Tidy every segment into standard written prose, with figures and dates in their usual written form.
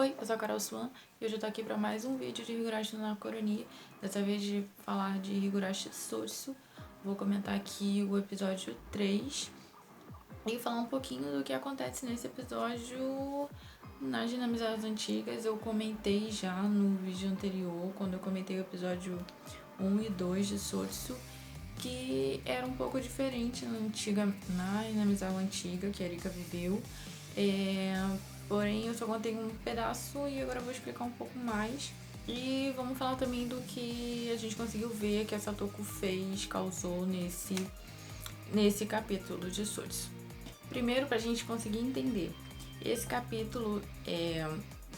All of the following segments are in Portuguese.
Oi, eu sou a Carol Swan e hoje eu tô aqui para mais um vídeo de Higurashi no Nakoroni, dessa vez de falar de Higurashi Sotsu. Vou comentar aqui o episódio 3 e falar um pouquinho do que acontece nesse episódio nas dinamizadas antigas. Eu comentei já no vídeo anterior, quando eu comentei o episódio 1 e 2 de Sotsu, que era um pouco diferente na dinamizada antiga que a Erika viveu. Porém, eu só contei um pedaço e agora eu vou explicar um pouco mais. E vamos falar também do que a gente conseguiu ver que a Satoko causou nesse capítulo de Sotsu. Primeiro, pra gente conseguir entender, esse capítulo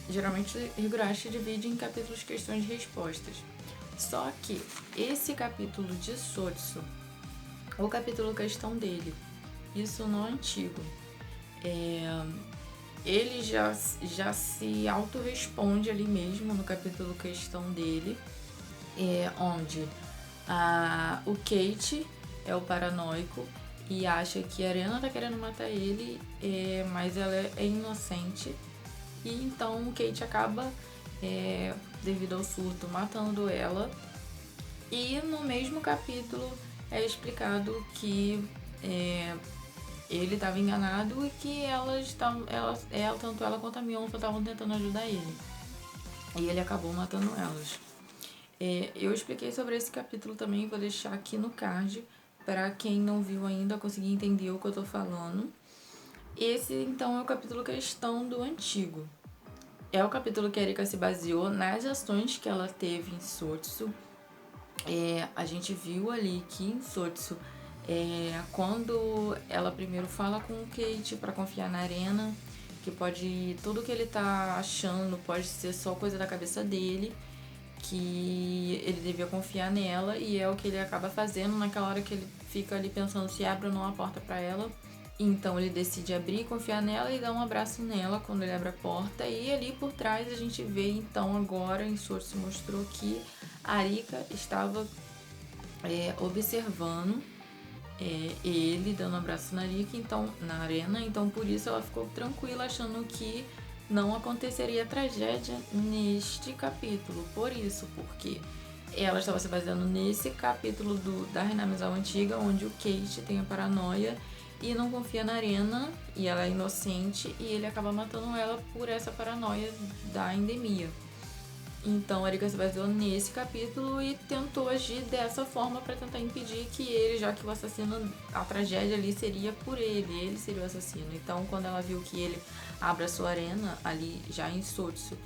geralmente Higurashi divide em capítulos questões e respostas. Só que esse capítulo de Sotsu, o capítulo questão dele, isso no antigo, ele já se autorresponde ali mesmo no capítulo questão dele, onde o Kate é o paranoico e acha que a Arena tá querendo matar ele, mas ela é inocente. E então o Kate acaba, devido ao surto, matando ela. E no mesmo capítulo é explicado que ele estava enganado e que tanto ela quanto a Mionfa estavam tentando ajudar ele. E ele acabou matando elas. Eu expliquei sobre esse capítulo também, vou deixar aqui no card para quem não viu ainda conseguir entender o que eu tô falando. Esse então é o capítulo questão do antigo. É o capítulo que a Erika se baseou nas ações que ela teve em Sotsu. A gente viu ali que em Sotsu, quando ela primeiro fala com o Kate para confiar na Arena, que tudo que ele tá achando pode ser só coisa da cabeça dele, que ele devia confiar nela, e é o que ele acaba fazendo naquela hora que ele fica ali pensando se abre ou não a porta para ela. Então ele decide abrir, confiar nela e dar um abraço nela quando ele abre a porta. E ali por trás a gente vê, então, agora em Sotsu mostrou que a Arika estava observando ele dando um abraço na Arika, então, na Arena. Então por isso ela ficou tranquila, achando que não aconteceria tragédia neste capítulo. Por isso, porque ela estava se baseando nesse capítulo da Renamizal antiga, onde o Kate tem a paranoia e não confia na Arena, e ela é inocente, e ele acaba matando ela por essa paranoia da endemia. Então a Erika se baseou nesse capítulo e tentou agir dessa forma para tentar impedir que ele, já que o assassino, a tragédia ali seria por ele seria o assassino. Então quando ela viu que ele abraçou a Arena ali já em Sotsu,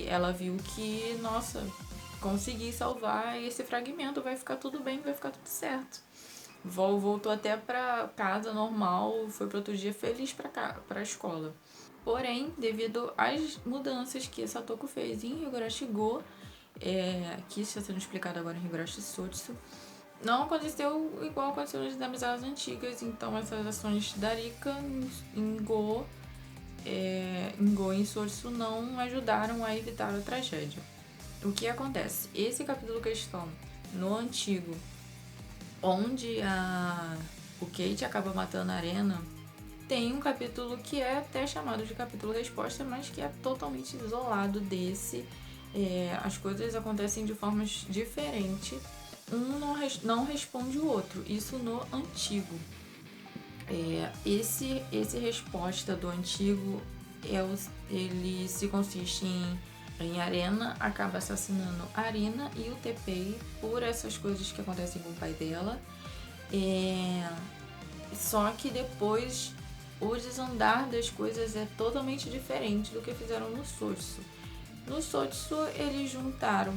ela viu que, nossa, consegui salvar esse fragmento, vai ficar tudo bem, vai ficar tudo certo. Voltou até pra casa normal, foi pro outro dia feliz pra escola. Porém, devido às mudanças que Satoko fez em Higurashi Go, que está sendo explicado agora em Higurashi Sotsu, não aconteceu igual aconteceu nas amizades antigas. Então essas ações da Rika em Go e Sotsu não ajudaram a evitar a tragédia. O que acontece? Esse capítulo questão no antigo, onde o Kate acaba matando a Arena, tem um capítulo que é até chamado de capítulo resposta, mas que é totalmente isolado desse. As coisas acontecem de formas diferentes. Um não responde o outro. Isso no antigo. Esse resposta do antigo, ele se consiste em Arena acaba assassinando a Arina e o TP por essas coisas que acontecem com o pai dela. Só que depois o desandar das coisas é totalmente diferente do que fizeram no Sotsu. No Sotsu eles juntaram,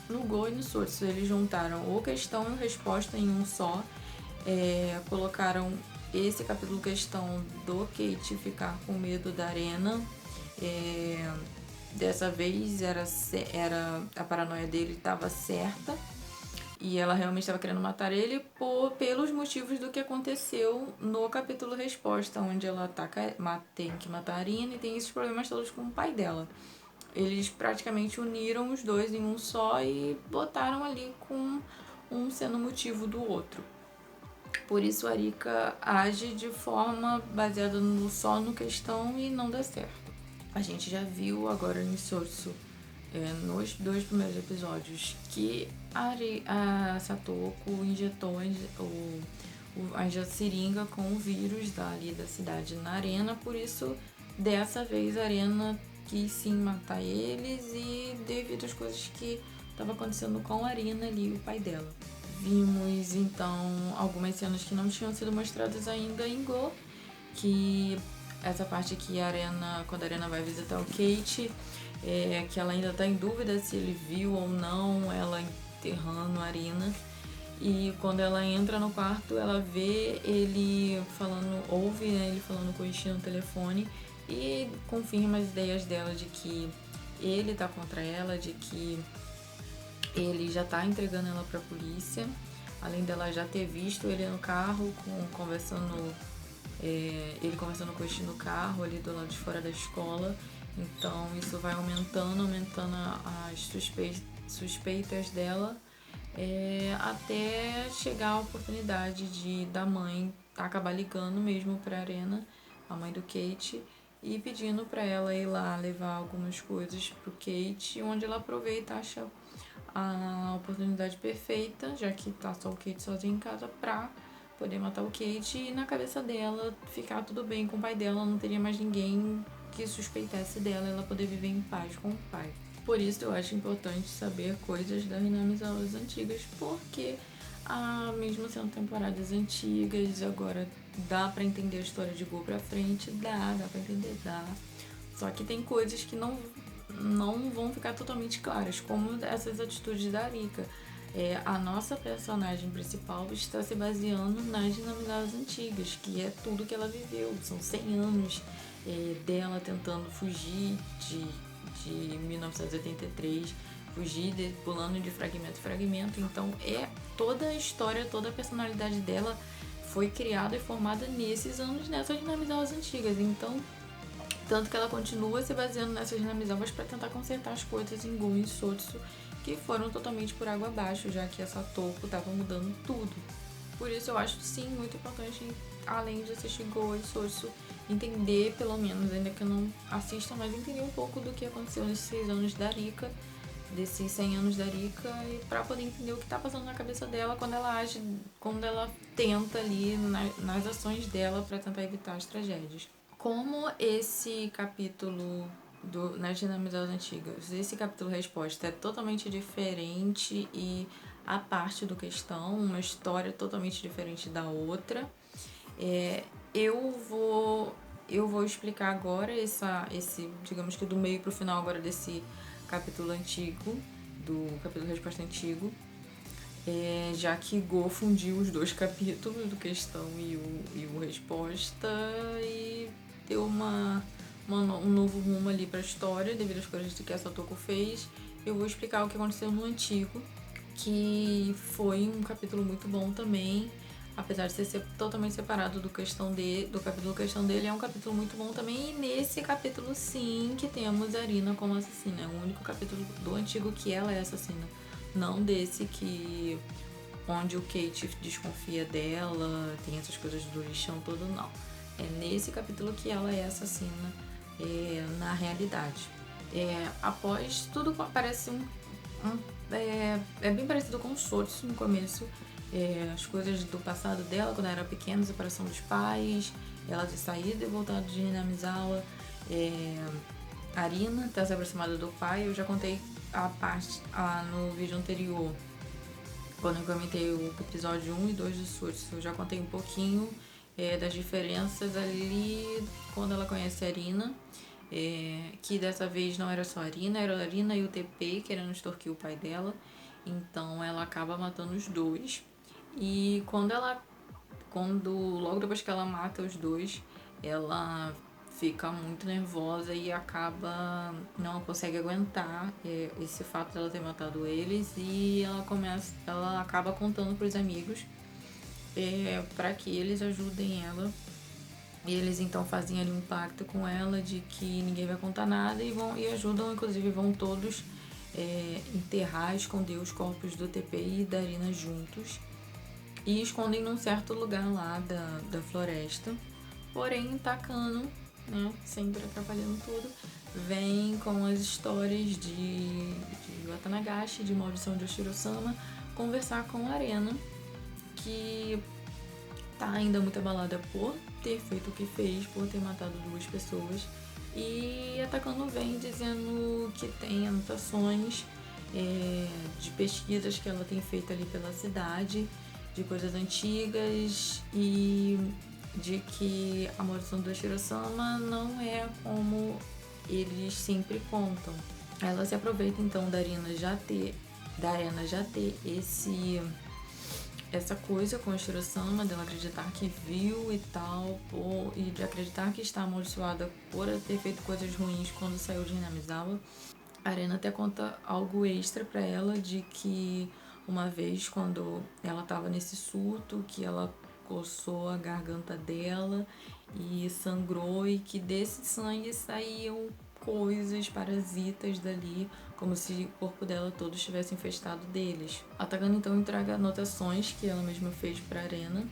no Go e no Sotsu eles juntaram o questão e o resposta em um só. Colocaram esse capítulo questão do Kate ficar com medo da Arena. Dessa vez a paranoia dele estava certa. E ela realmente estava querendo matar ele pelos motivos do que aconteceu no capítulo resposta, onde ela tem que matar a Arina e tem esses problemas todos com o pai dela. Eles praticamente uniram os dois em um só e botaram ali com um sendo motivo do outro. Por isso a Rika age de forma baseada só no questão e não dá certo. A gente já viu agora em Sotsu, nos 2 primeiros episódios, que a Satoko injetou a seringa com o vírus dali da cidade na Arena, por isso dessa vez a Arena quis sim matar eles, e devido às coisas que estavam acontecendo com a Arena ali, o pai dela. Vimos então algumas cenas que não tinham sido mostradas ainda em Go, que essa parte que quando a Arena vai visitar o Kate, que ela ainda tá em dúvida se ele viu ou não ela enterrando a Arena. E quando ela entra no quarto, ela vê ele ouve, né, ele falando com o Ishii no telefone, e confirma as ideias dela de que ele tá contra ela, de que ele já tá entregando ela pra polícia, além dela já ter visto ele no carro, ele conversando com o Ishii no carro, ali do lado de fora da escola. Então isso vai aumentando as suspeitas dela, até chegar a oportunidade da mãe acabar ligando mesmo pra Arena, a mãe do Kate, e pedindo pra ela ir lá levar algumas coisas pro Kate, onde ela aproveita, acha a oportunidade perfeita, já que tá só o Kate sozinho em casa, pra poder matar o Kate, e na cabeça dela ficar tudo bem com o pai dela, não teria mais ninguém que suspeitasse dela, ela poder viver em paz com o pai. Por isso eu acho importante saber coisas das Hinamizawas antigas, porque mesmo sendo temporadas antigas, agora dá pra entender a história de Go pra frente, dá pra entender, dá. Só que tem coisas que não vão ficar totalmente claras, como essas atitudes da Arika. A nossa personagem principal está se baseando nas Hinamizawas antigas, que é tudo que ela viveu. São 100 anos dela tentando fugir de 1983, pulando de fragmento em fragmento. Então toda a história, toda a personalidade dela foi criada e formada nesses anos, nessas Hinamizawas antigas. Então, tanto que ela continua se baseando nessas Hinamizawas para tentar consertar as coisas em Gon e Sotsu, que foram totalmente por água abaixo, já que essa Satoko estava mudando tudo. Por isso eu acho sim muito importante, além de assistir Go e Sotsu, entender, pelo menos, ainda que eu não assista, mas entender um pouco do que aconteceu nesses 6 anos da Arika, desses 100 anos da Arika, e pra poder entender o que tá passando na cabeça dela quando ela age, quando ela tenta ali nas ações dela para tentar evitar as tragédias. Como esse capítulo nas Dinamizadas Antigas, esse capítulo resposta é totalmente diferente e a parte do questão, uma história totalmente diferente da outra, eu vou explicar agora esse, digamos que do meio pro final agora desse capítulo antigo, do capítulo resposta antigo, já que Go fundiu os 2 capítulos, do questão e o resposta, e deu um novo rumo ali pra história, devido às coisas que a Satoko fez. Eu vou explicar o que aconteceu no antigo, que foi um capítulo muito bom também, apesar de ser totalmente separado do capítulo questão dele, é um capítulo muito bom também. E nesse capítulo sim que temos a Arina como assassina, é o único capítulo do antigo que ela é assassina, não desse que onde o Kate desconfia dela, tem essas coisas do lixão todo, não. É nesse capítulo que ela é assassina, na realidade. Após tudo parece bem parecido com o Sotsu no começo, as coisas do passado dela, quando ela era pequena, a separação dos pais, ela ter saído e voltado de Hinamizawa, a Arina ter se aproximado do pai. Eu já contei a parte no vídeo anterior, quando eu comentei o episódio 1 e 2 do Sotsu, eu já contei um pouquinho das diferenças ali quando ela conhece a Arina, que dessa vez não era só a Arina, era a Arina e o TP querendo extorquir o pai dela, então ela acaba matando os 2. E logo depois que ela mata os 2, ela fica muito nervosa e não consegue aguentar esse fato dela ter matado eles, e ela acaba contando pros amigos para que eles ajudem ela. E eles então fazem ali um pacto com ela de que ninguém vai contar nada, e ajudam, inclusive vão todos enterrar, esconder os corpos do TP e da Arina juntos, e escondem num certo lugar lá da floresta. Porém, Takano né, sempre atrapalhando tudo, vem com as histórias de Watanagashi, de Maldição de Oshiro-sama, conversar com a Arena, que tá ainda muito abalada por ter feito o que fez, por ter matado 2 pessoas. E a Takano vem dizendo que tem anotações de pesquisas que ela tem feito ali pela cidade, de coisas antigas, e de que a maldição do Oshiro-sama não é como eles sempre contam. Ela se aproveita então da Arena já ter essa coisa com a Oshiro-sama, dela acreditar que viu e tal, e de acreditar que está amaldiçoada por ter feito coisas ruins quando saiu de Hinamizawa. A Arena até conta algo extra pra ela, de que uma vez quando ela estava nesse surto, que ela coçou a garganta dela e sangrou, e que desse sangue saíam coisas, parasitas dali, como se o corpo dela todo estivesse infestado deles. A Takano então entrega anotações que ela mesma fez para a Arena,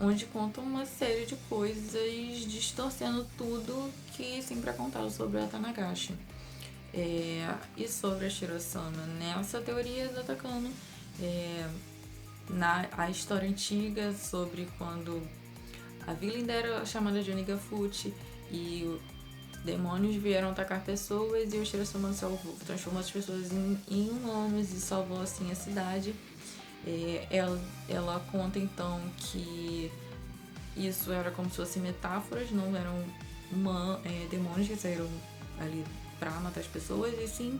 onde conta uma série de coisas distorcendo tudo que sempre é contado sobre a Tanagashi. E sobre a Shiro-sama, nessa teoria da Takano, a história antiga sobre quando a vila ainda era chamada de Onigafuchi e demônios vieram atacar pessoas, e o Shiro-sama transformou as pessoas em humanos e salvou assim a cidade. Ela conta então que isso era como se fossem metáforas, não eram demônios que saíram ali para matar as pessoas, e sim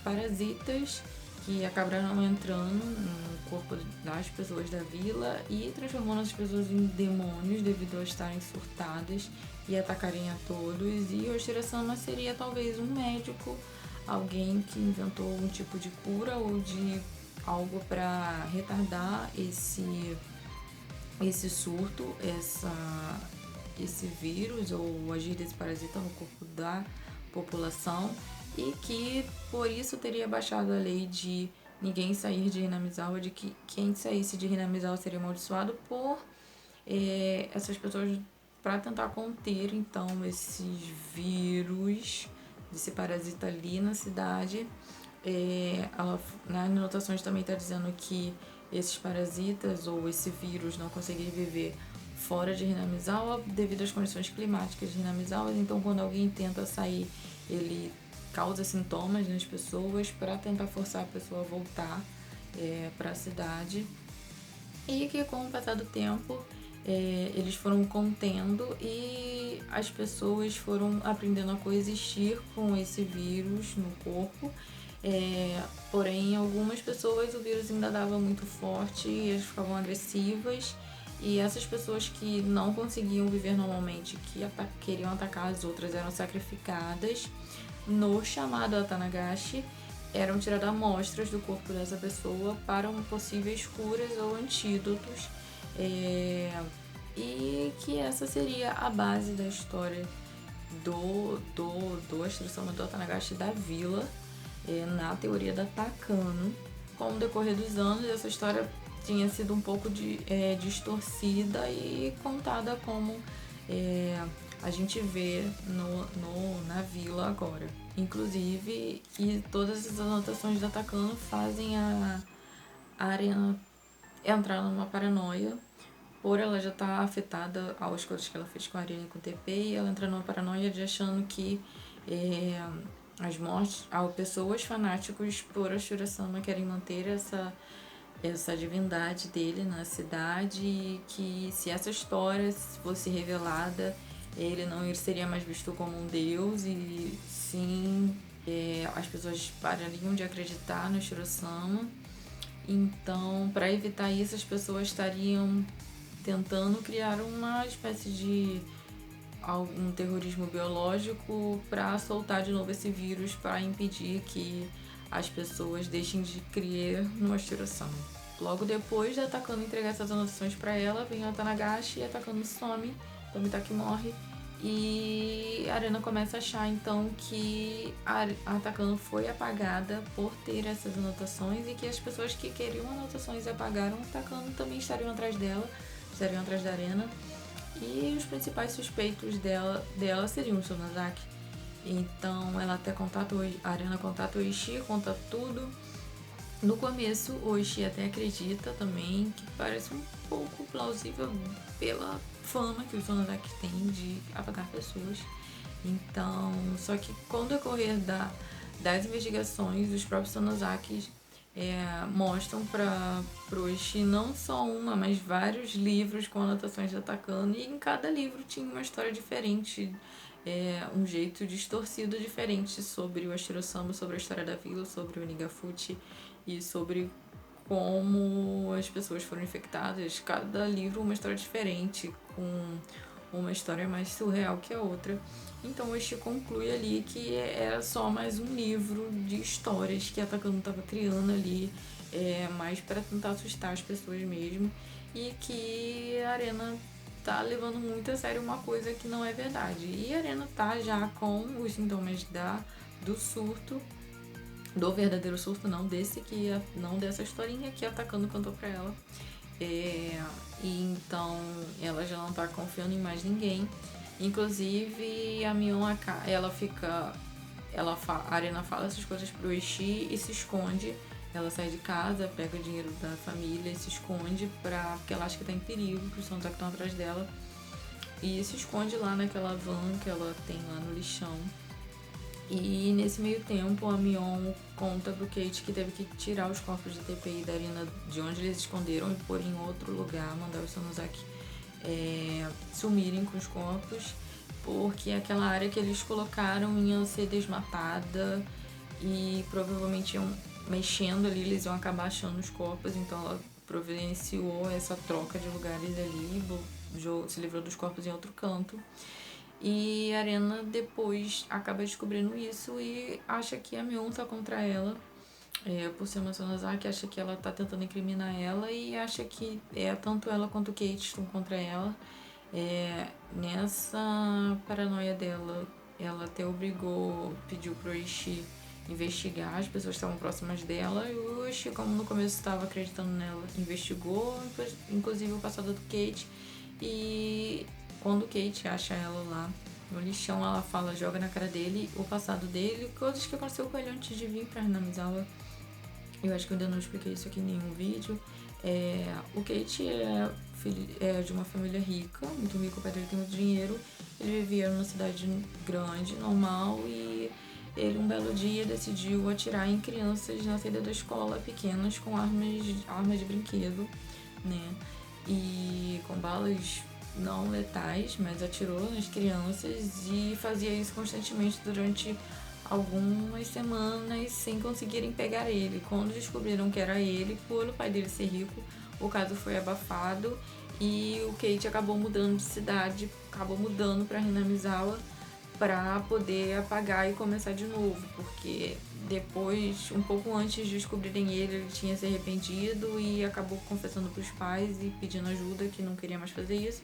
parasitas que acabaram entrando no corpo das pessoas da vila e transformando as pessoas em demônios devido a estarem surtadas e atacarem a todos. E o Oshiro-sama seria talvez um médico, alguém que inventou um tipo de cura ou de algo para retardar esse surto, esse vírus ou agir desse parasita no corpo da população, e que por isso teria baixado a lei de ninguém sair de Hinamizawa, de que quem saísse de Hinamizawa seria amaldiçoado por essas pessoas, para tentar conter então esses vírus, esse parasita ali na cidade. Ela, nas anotações, também está dizendo que esses parasitas ou esse vírus não conseguiria viver fora de Hinamizawa devido às condições climáticas de Hinamizawa. Então, quando alguém tenta sair, ele causa sintomas nas pessoas para tentar forçar a pessoa a voltar para a cidade. E que com o passar do tempo eles foram contendo e as pessoas foram aprendendo a coexistir com esse vírus no corpo. Porém, em algumas pessoas o vírus ainda dava muito forte e elas ficavam agressivas, e essas pessoas que não conseguiam viver normalmente, que queriam atacar as outras, eram sacrificadas. No chamado Atanagashi, eram tiradas amostras do corpo dessa pessoa para possíveis curas ou antídotos, e que essa seria a base da história do Oshiro-sama do Atanagashi da vila, na teoria da Takano. Com o decorrer dos anos, essa história tinha sido um pouco distorcida e contada como a gente vê na vila agora. Inclusive, e todas as anotações da Takano fazem a Arena entrar numa paranoia, por ela já estar afetada às coisas que ela fez com a Arena e com o TP, e ela entra numa paranoia de achando que as mortes, pessoas fanáticos por Oshiro-sama querem manter essa divindade dele na cidade, e que se essa história fosse revelada, ele não seria mais visto como um deus, e sim as pessoas parariam de acreditar no Oshiro-sama. Então, para evitar isso, as pessoas estariam tentando criar uma espécie de um terrorismo biológico para soltar de novo esse vírus, para impedir que as pessoas deixem de crer no Oshiro-sama. Logo depois da Takano entregar essas anotações para ela, vem a Tanagashi e a Takano some, Tomitaki morre, e a Arena começa a achar então que a Takano foi apagada por ter essas anotações, e que as pessoas que queriam anotações e apagaram a Takano também estariam atrás dela, estariam atrás da Arena. E os principais suspeitos dela seriam o Sonozaki. Então a Arena contata o Oishi, conta tudo. No começo, o Oishi até acredita também, que parece um pouco plausível pela fama que o Sonozaki tem de apagar pessoas. Então, só que com o decorrer das investigações, os próprios Sonozakis mostram para o Oishi não só uma, mas vários livros com anotações de Takano, e em cada livro tinha uma história diferente, um jeito distorcido diferente sobre o Ashiro Samba, sobre a história da vila, sobre o Nigafuchi e sobre como as pessoas foram infectadas. Cada livro uma história diferente, com uma história mais surreal que a outra. Então o Oishi conclui ali que era só mais um livro de histórias que a Takano estava criando ali, mais para tentar assustar as pessoas mesmo, e que a Arena tá levando muito a sério uma coisa que não é verdade. E a Arena tá já com os sintomas do surto, do verdadeiro surto, não dessa historinha que a Takano contou pra ela. E então ela já não tá confiando em mais ninguém. Inclusive a Mion, a Arena fala essas coisas pro Oishi e se esconde. Ela sai de casa, pega o dinheiro da família e se esconde porque ela acha que tá em perigo, que os Sonozaki estão atrás dela. E se esconde lá naquela van que ela tem lá no lixão. E nesse meio tempo a Mion conta pro Kate que teve que tirar os corpos de TPI da Arena de onde eles esconderam e pôr em outro lugar, mandar os Sonozaki sumirem com os corpos, porque aquela área que eles colocaram ia ser desmatada e provavelmente iam mexendo ali, eles iam acabar achando os corpos. Então ela providenciou essa troca de lugares ali, se livrou dos corpos em outro canto. E a Arena depois acaba descobrindo isso e acha que a Mion tá contra ela, por ser uma Sonozaki, acha que ela tá tentando incriminar ela e acha que tanto ela quanto o Kate estão contra ela. Nessa paranoia dela, ela até pediu pro Oishi investigar as pessoas que estavam próximas dela, e o Oishi, como no começo estava acreditando nela, investigou, inclusive o passado do Kate. E quando Kate acha ela lá no lixão, ela joga na cara dele o passado dele, coisas que aconteceu com ele antes de vir pra Hinamizawa. Eu acho que eu ainda não expliquei isso aqui em nenhum vídeo. O Kate é de uma família rica, muito rico, o pai dele tem muito dinheiro. Ele vivia numa cidade grande, normal, e ele um belo dia decidiu atirar em crianças na saída da escola, pequenas, com armas de brinquedo, né? E com balas não letais, mas atirou nas crianças e fazia isso constantemente durante algumas semanas sem conseguirem pegar ele. Quando descobriram que era ele, por o pai dele ser rico, o caso foi abafado e o Kate acabou mudando de cidade, acabou mudando para Hinamizawa para poder apagar e começar de novo, porque depois, um pouco antes de descobrirem ele tinha se arrependido e acabou confessando para os pais e pedindo ajuda, que não queria mais fazer isso.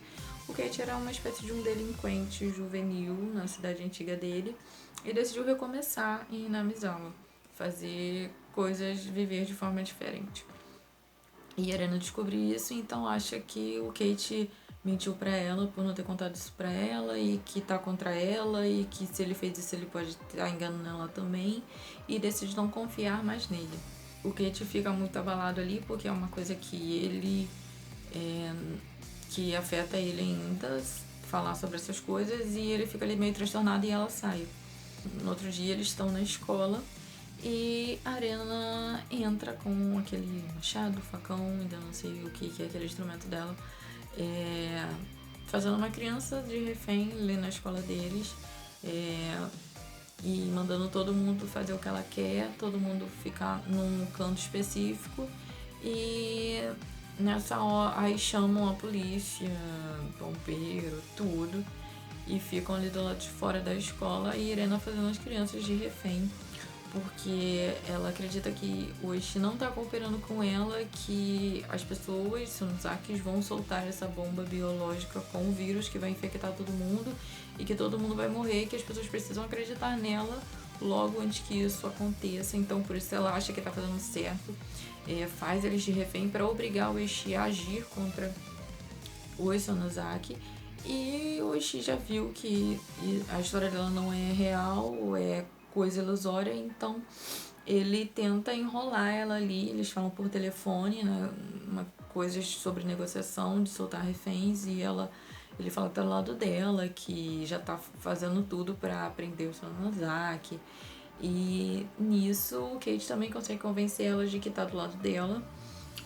O Kate era uma espécie de um delinquente juvenil na cidade antiga dele e decidiu recomeçar em Hinamizawa, fazer coisas, viver de forma diferente. E a Arena descobriu isso, então acha que o Kate mentiu pra ela por não ter contado isso pra ela e que tá contra ela e que se ele fez isso ele pode estar enganando ela também, e decide não confiar mais nele. O Kate fica muito abalado ali porque é uma coisa que que afeta ele ainda, falar sobre essas coisas, e ele fica ali meio transtornado e ela sai. No outro dia eles estão na escola e a Arena entra com aquele machado, facão, ainda não sei o que é aquele instrumento dela, fazendo uma criança de refém ali na escola deles, e mandando todo mundo fazer o que ela quer, todo mundo ficar num canto específico. E nessa hora aí chamam a polícia, bombeiro, tudo, e ficam ali do lado de fora da escola, e Irena fazendo as crianças de refém, porque ela acredita que o Oishi não tá cooperando com ela, que as pessoas, Sonozakis, vão soltar essa bomba biológica com o vírus que vai infectar todo mundo e que todo mundo vai morrer, que as pessoas precisam acreditar nela logo antes que isso aconteça. Então por isso ela acha que tá fazendo certo, faz eles de refém para obrigar o Oishi a agir contra os Sonozaki E o Oishi já viu que a história dela não é real, é coisa ilusória, então ele tenta enrolar ela ali. Eles falam por telefone, né? Coisas sobre negociação, de soltar reféns, e ele fala que tá do lado dela, que já tá fazendo tudo pra prender o Sonozaki. E nisso, o Kate também consegue convencer ela de que tá do lado dela.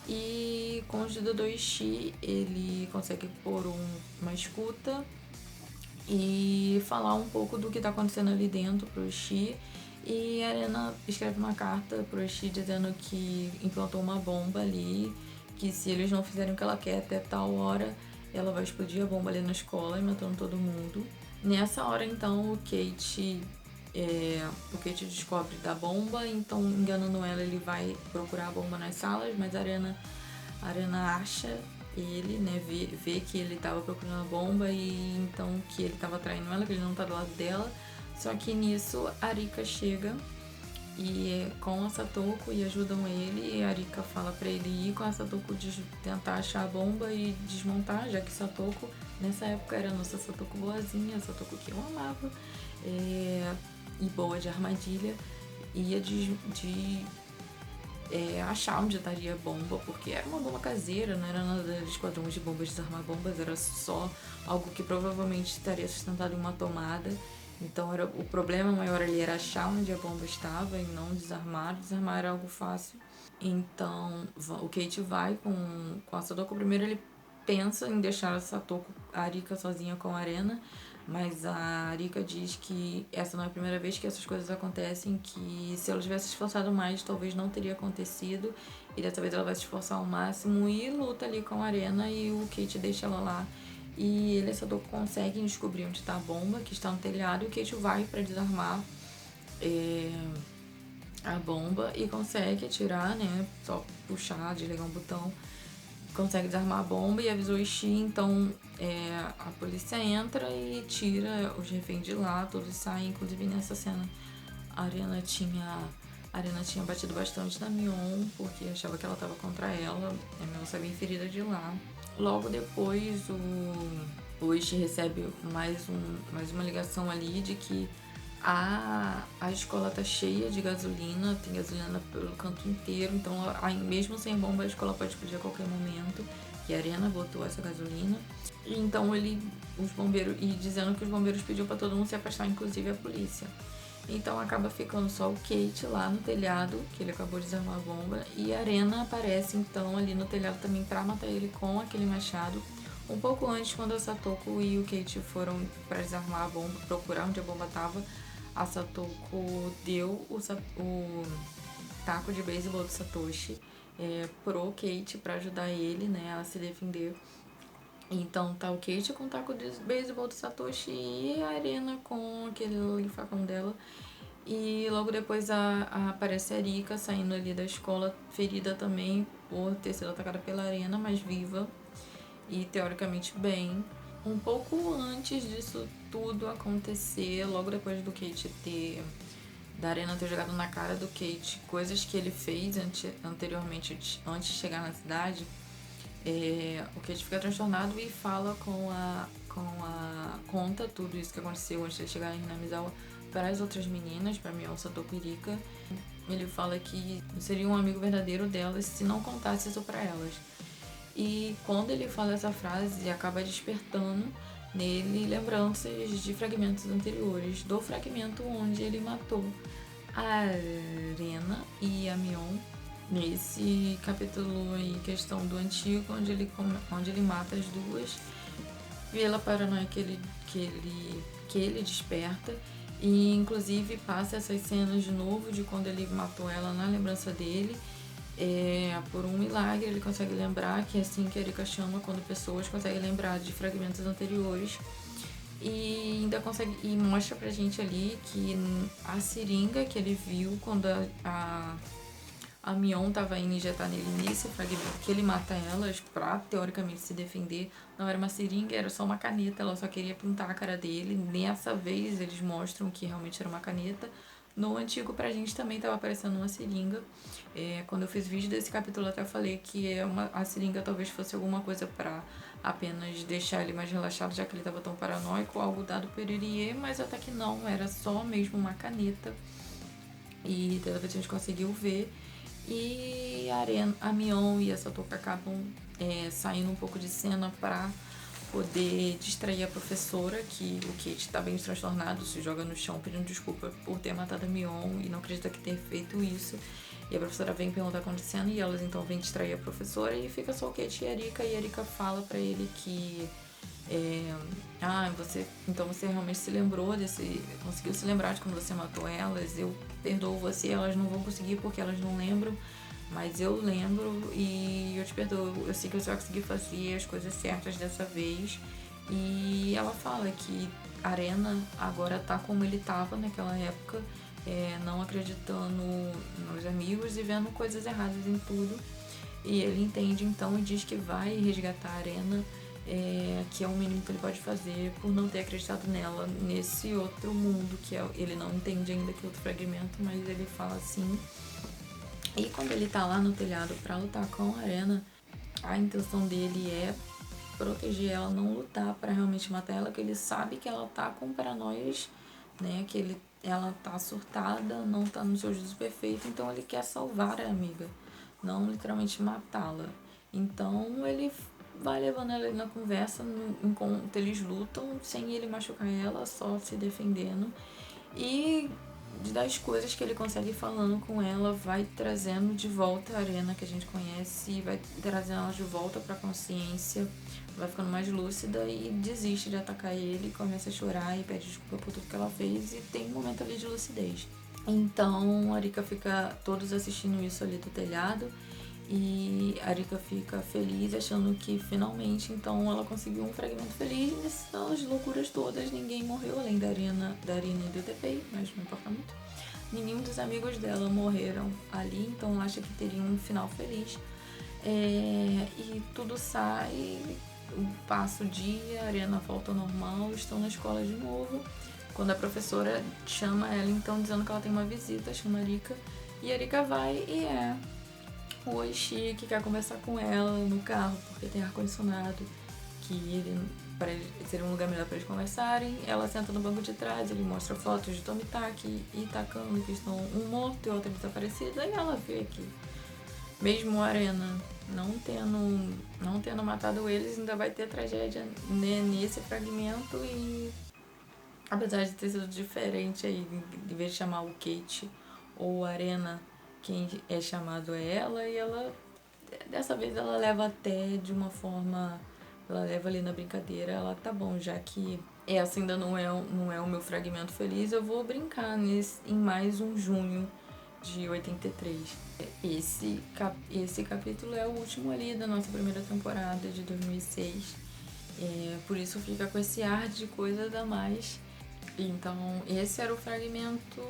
E com a ajuda do Ishii, ele consegue pôr uma escuta e falar um pouco do que tá acontecendo ali dentro pro Ishii. E a Arena escreve uma carta pro Ishii dizendo que implantou uma bomba ali, que se eles não fizerem o que ela quer até tal hora, ela vai explodir a bomba ali na escola e matando todo mundo. Nessa hora, então, o Kate descobre da bomba, então, enganando ela, ele vai procurar a bomba nas salas, mas a Arena acha ele, né, vê que ele tava procurando a bomba e então que ele tava traindo ela, que ele não tá do lado dela. Só que nisso a Rika chega e com a Satoko e ajudam ele, e a Rika fala pra ele ir com a Satoko tentar achar a bomba e desmontar, já que Satoko nessa época era a nossa Satoko boazinha, a Satoko que eu amava, e boa de armadilha, ia achar onde estaria a bomba, porque era uma bomba caseira, não era nada de esquadrões de bombas, desarmar bombas, era só algo que provavelmente estaria sustentado em uma tomada. Então o problema maior ali era achar onde a bomba estava e não desarmar. Desarmar era algo fácil. Então o Kate vai com a Sadoko. Primeiro ele pensa em deixar a Arika sozinha com a Arena, mas a Arika diz que essa não é a primeira vez que essas coisas acontecem, que se ela tivesse se esforçado mais, talvez não teria acontecido, e dessa vez ela vai se esforçar ao máximo e luta ali com a Arena, e o Kate deixa ela lá. E ele e a Sadoko conseguem descobrir onde está a bomba, que está no telhado, e o Kate vai para desarmar a bomba e consegue atirar, né? Só puxar, desligar um botão, consegue desarmar a bomba e avisou o Ishii, então a polícia entra e tira os reféns de lá, todos saem, inclusive nessa cena a Arena tinha batido bastante na Mion, porque achava que ela estava contra ela, a Mion saiu bem ferida de lá. Logo depois o Ishii recebe mais uma ligação ali de que a escola tá cheia de gasolina, tem gasolina pelo canto inteiro, então mesmo sem bomba a escola pode explodir a qualquer momento. E a Arena botou essa gasolina. E então os bombeiros, e dizendo que os bombeiros pediu para todo mundo se afastar, inclusive a polícia. Então acaba ficando só o Kate lá no telhado, que ele acabou de desarmar a bomba, e a Arena aparece então ali no telhado também pra matar ele com aquele machado. Um pouco antes, quando a Satoko e o Kate foram para desarmar a bomba, procurar onde a bomba tava, a Satoko deu o taco de beisebol do Satoshi pro Kate para ajudar ele, né, a se defender. Então tá o Kate com o taco de beisebol do Satoshi e a Arena com aquele facão dela. E logo depois aparece a Rika saindo ali da escola, ferida também por ter sido atacada pela Arena, mas viva e teoricamente bem. Um pouco antes disso tudo acontecer, logo depois do Kate da Arena ter jogado na cara do Kate coisas que ele fez anteriormente, antes de chegar na cidade, o Kate fica transtornado e fala conta tudo isso que aconteceu antes de chegar em Hinamizawa para as outras meninas, para Mion, Satoko e Rika. Ele fala que seria um amigo verdadeiro delas se não contasse isso para elas. E quando ele fala essa frase, acaba despertando nele lembranças de fragmentos anteriores, do fragmento onde ele matou a Arena e a Mion, nesse capítulo aí, questão do antigo, onde ele mata as duas, pela paranoia que ele desperta, e inclusive passa essas cenas de novo de quando ele matou ela na lembrança dele. Por um milagre ele consegue lembrar, que é assim que a Erika chama quando pessoas conseguem lembrar de fragmentos anteriores, e ainda consegue, e mostra pra gente ali que a seringa que ele viu quando a Mion tava indo injetar nele nesse fragmento que ele mata elas pra teoricamente se defender, não era uma seringa, era só uma caneta, ela só queria pintar a cara dele. Nessa vez eles mostram que realmente era uma caneta, No antigo, pra gente também tava aparecendo uma seringa. Quando eu fiz vídeo desse capítulo, eu até falei que a seringa talvez fosse alguma coisa pra apenas deixar ele mais relaxado, já que ele tava tão paranoico, algo dado por Irie, mas até que não, era só mesmo uma caneta. E dessa vez a gente conseguiu ver. E a Mion e a Satoka acabam saindo um pouco de cena pra poder distrair a professora, que o Kate tá bem transtornado, se joga no chão pedindo desculpa por ter matado a Mion e não acredita que ter feito isso. E a professora vem perguntar o que tá acontecendo e elas então vêm distrair a professora e fica só o Kate e a Erika fala pra ele que você realmente se lembrou conseguiu se lembrar de quando você matou elas, eu perdoo você, elas não vão conseguir porque elas não lembram, mas eu lembro e eu te perdoo, eu sei que você vai conseguir fazer as coisas certas dessa vez. E ela fala que Arena agora tá como ele tava naquela época, não acreditando nos amigos e vendo coisas erradas em tudo. E ele entende então e diz que vai resgatar a Arena, que é o mínimo que ele pode fazer por não ter acreditado nela nesse outro mundo, ele não entende ainda que é outro fragmento, mas ele fala assim. E quando ele tá lá no telhado pra lutar com a Arena, a intenção dele é proteger ela, não lutar pra realmente matar ela, que ele sabe que ela tá com paranoias, né, que ela tá surtada, não tá no seu juízo perfeito, então ele quer salvar a amiga, não literalmente matá-la. Então ele vai levando ela na conversa, enquanto eles lutam, sem ele machucar ela, só se defendendo. E das coisas que ele consegue ir falando com ela, vai trazendo de volta a Arena que a gente conhece, vai trazendo ela de volta pra consciência, vai ficando mais lúcida e desiste de atacar ele, começa a chorar e pede desculpa por tudo que ela fez e tem um momento ali de lucidez. Então a Arika fica todos assistindo isso ali do telhado e a Arika fica feliz achando que finalmente então ela conseguiu um fragmento feliz nessas loucuras todas. Ninguém morreu além da Arina e do TP, mas não importa muito. Nenhum dos amigos dela morreram ali, então ela acha que teria um final feliz. E tudo sai, passa o dia, a Arena volta ao normal, estão na escola de novo. Quando a professora chama ela, então, dizendo que ela tem uma visita, chama a Arika. E a Arika vai e o Oishi que quer conversar com ela no carro, porque tem ar-condicionado, seria um lugar melhor para eles conversarem. Ela senta no banco de trás, ele mostra fotos de Tomitaki e Takano, que estão um morto e outra desaparecida, e ela vê que mesmo a Arena não tendo matado eles, ainda vai ter tragédia, né, nesse fragmento. E apesar de ter sido diferente aí, em vez de chamar o Kate ou a Arena, quem é chamado é ela, e ela dessa vez ela leva até de uma forma, ela leva ali na brincadeira, ela tá bom, já que essa ainda não é o meu fragmento feliz, eu vou brincar em mais um junho de 83. Esse capítulo é o último ali da nossa primeira temporada de 2006. Por isso fica com esse ar de coisas a mais. Então, esse era o fragmento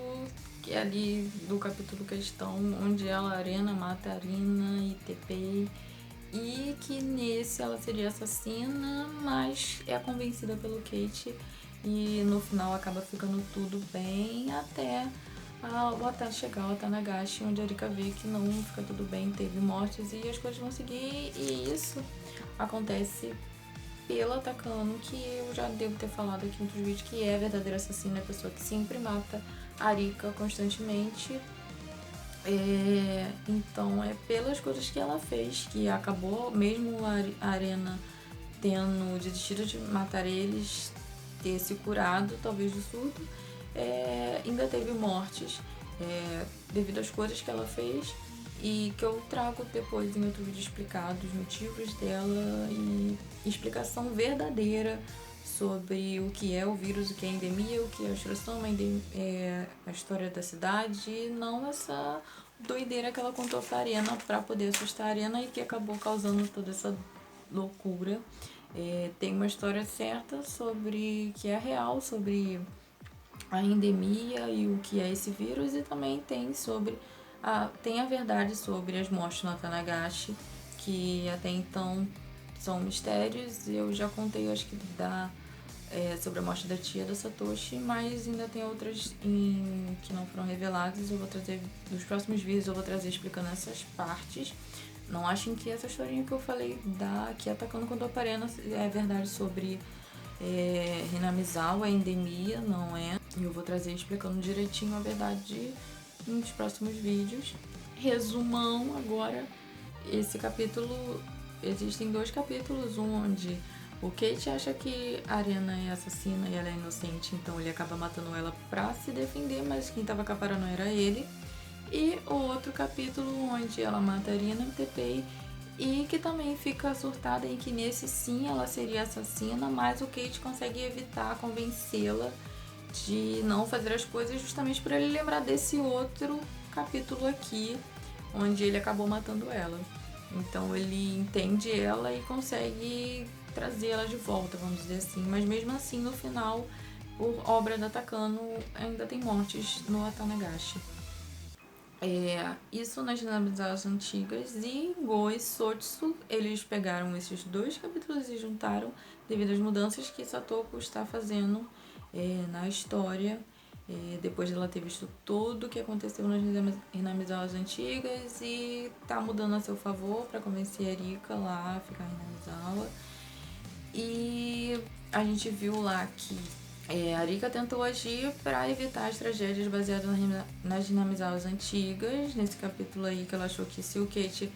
que é ali do capítulo questão, onde ela, Arena, mata a Arina e TP. E que nesse ela seria assassina, mas é convencida pelo Kate. E no final acaba ficando tudo bem até chegar ao Tanagashi, onde a Arika vê que não fica tudo bem, teve mortes e as coisas vão seguir. E isso acontece pela Takano, que eu já devo ter falado aqui em outros vídeos, que é a verdadeira assassina, a pessoa que sempre mata a Arika constantemente. Então é pelas coisas que ela fez que acabou, mesmo a Arena tendo desistido de matar eles, ter se curado talvez do surto, ainda teve mortes devido às coisas que ela fez, e que eu trago depois em outro vídeo explicado os motivos dela e explicação verdadeira sobre o que é o vírus, o que é a endemia, o que é a extração, a história da cidade, não essa doideira que ela contou pra Arena pra poder assustar a Arena e que acabou causando toda essa loucura. Tem uma história certa que é real sobre a endemia e o que é esse vírus, e também tem a verdade sobre as mortes no Tanagashi, que até então são mistérios. Eu já contei, acho que sobre a morte da tia da Satoshi, mas ainda tem outras que não foram reveladas. Eu vou trazer, nos próximos vídeos eu vou trazer explicando essas partes. Não achem que essa historinha que eu falei que Atacando com Doparena é verdade sobre Hinamizawa, a endemia, não é. Eu vou trazer explicando direitinho a verdade nos próximos vídeos. Resumão agora, esse capítulo, existem 2 capítulos, um onde o Kate acha que a Arena é assassina e ela é inocente, então ele acaba matando ela pra se defender, mas quem tava com a paranoia era ele. E o outro capítulo onde ela mata a Arena TPI e que também fica surtada em que nesse sim ela seria assassina, mas o Kate consegue evitar, convencê-la de não fazer as coisas justamente por ele lembrar desse outro capítulo aqui, onde ele acabou matando ela. Então ele entende ela e consegue trazer ela de volta, vamos dizer assim. Mas mesmo assim, no final, por obra da Takano, ainda tem mortes no Atanagashi. Isso nas Hinamizawas antigas. E Go e Sotsu, eles pegaram esses 2 capítulos e juntaram devido às mudanças que Satoko está fazendo na história. Depois de ela ter visto tudo o que aconteceu nas Hinamizawas antigas e tá mudando a seu favor para convencer a Erika lá a ficar em Hinamizawa. E a gente viu lá que a Arika tentou agir para evitar as tragédias baseadas nas Hinamizawas antigas. Nesse capítulo aí que ela achou que se o Kate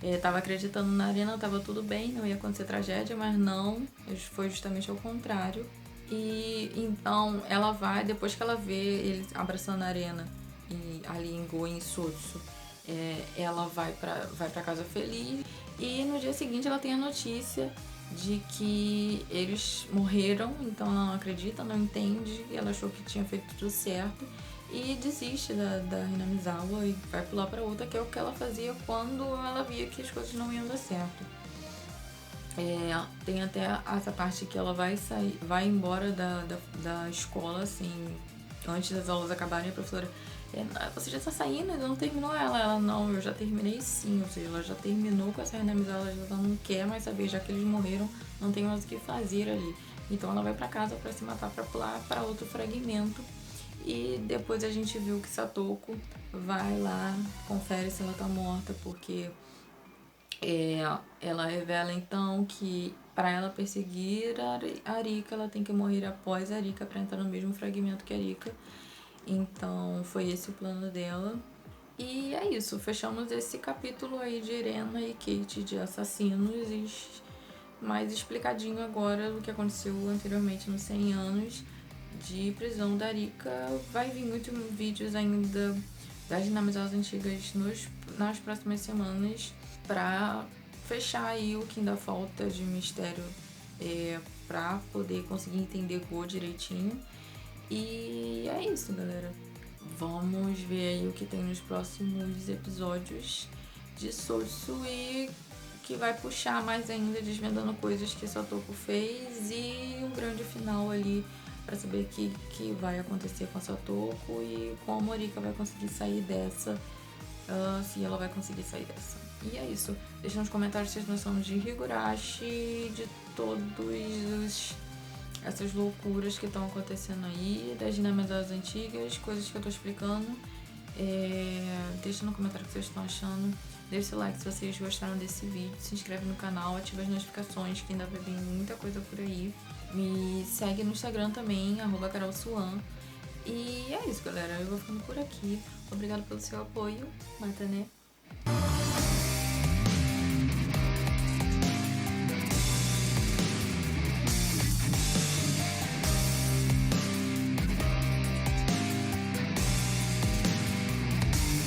estava acreditando na Arena estava tudo bem, não ia acontecer tragédia, mas não, foi justamente ao contrário. E então ela vai, depois que ela vê ele abraçando a Arena e ali em Go e em Sotsu, ela vai pra casa feliz. E no dia seguinte ela tem a notícia de que eles morreram, então ela não acredita, não entende, ela achou que tinha feito tudo certo e desiste da Hinamizawa e vai pular pra outra, que é o que ela fazia quando ela via que as coisas não iam dar certo. Tem até essa parte que ela vai embora da escola, assim, antes das aulas acabarem, a professora, você já tá saindo, ainda não terminou ela? Ela, não, eu já terminei sim, ou seja, ela já terminou com essa Hinamizawa, ela já não quer mais saber, já que eles morreram, não tem mais o que fazer ali. Então ela vai pra casa pra se matar, pra pular pra outro fragmento. E depois a gente viu que Satoko vai lá, confere se ela tá morta, porque ela revela então que para ela perseguir a Arika, ela tem que morrer após a Arika para entrar no mesmo fragmento que a Arika. Então foi esse o plano dela. E é isso, fechamos esse capítulo aí de Irena e Kate de assassinos e mais explicadinho agora do que aconteceu anteriormente nos 100 anos de prisão da Arika. Vai vir muitos vídeos ainda das Hinamizawas antigas nas próximas semanas pra fechar aí o que ainda falta de mistério pra poder conseguir entender Go direitinho. E é isso, galera. Vamos ver aí o que tem nos próximos episódios de Sotsu e que vai puxar mais ainda, desvendando coisas que Satoko fez e o grande final ali para saber o que vai acontecer com a Satoko e como a Rika vai conseguir sair dessa, se ela vai conseguir sair dessa. E é isso. Deixa nos comentários se vocês são de Higurashi, de todos essas loucuras que estão acontecendo aí, das dinâmicas antigas, coisas que eu tô explicando. Deixa no comentário o que vocês estão achando. Deixa seu like se vocês gostaram desse vídeo. Se inscreve no canal, ativa as notificações, que ainda vai vir muita coisa por aí. Me segue no Instagram também, @carolsuan. E é isso, galera. Eu vou ficando por aqui. Obrigada pelo seu apoio. Mata, né?